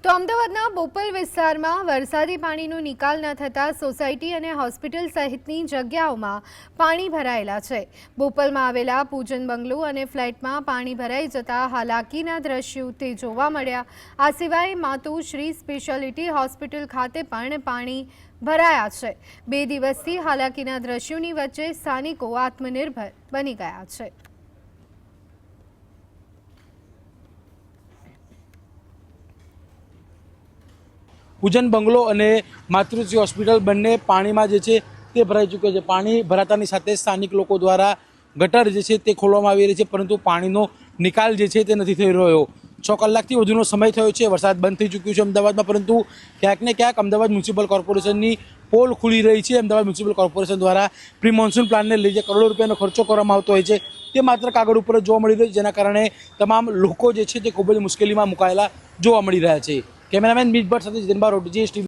તો અમદાવાદના બોપલ વિસ્તારમાં વરસાદી પાણીનો નિકાલ ન થતાં સોસાયટી અને હોસ્પિટલ સહિતની જગ્યાઓમાં પાણી ભરાયેલા છે। બોપલમાં આવેલા પૂજન બંગલો અને ફ્લેટમાં પાણી ભરાઈ જતા હાલાકીના દ્રશ્યો તે જોવા મળ્યા। આ સિવાય માતુશ્રી સ્પેશિયાલિટી હોસ્પિટલ ખાતે પણ પાણી ભરાયા છે। 2 દિવસથી હાલાકીના દ્રશ્યોની વચ્ચે સ્થાનિકો આત્મનિર્ભર બની ગયા છે। પૂજન બંગલો અને માતૃશ્રી હોસ્પિટલ બંને પાણીમાં જે છે તે ભરાઈ ચૂક્યો છે। પાણી ભરાતાની સાથે સ્થાનિક લોકો દ્વારા ગટર જે છે તે ખોલવામાં આવી રહી છે, પરંતુ પાણીનો નિકાલ જે છે તે નથી થઈ રહ્યો। 6 કલાકથી વધુનો સમય થયો છે, વરસાદ બંધ થઈ ચૂક્યું છે અમદાવાદમાં, પરંતુ ક્યાંક ને ક્યાંક અમદાવાદ મ્યુનિસિપલ કોર્પોરેશનની પોલ ખુલી રહી છે। અમદાવાદ મ્યુનિસિપલ કોર્પોરેશન દ્વારા પ્રી મોન્સૂન પ્લાનને લઈ જે કરોડો રૂપિયાનો ખર્ચો કરવામાં આવતો હોય છે તે માત્ર કાગળ ઉપર જ જોવા મળી રહ્યો છે, જેના કારણે તમામ લોકો જે છે તે ખૂબ જ મુશ્કેલીમાં મુકાયેલા જોવા મળી રહ્યા છે। કેમેરામેન મીત ભટ્ટ સાથે જીતેન બારોટ, GSTV।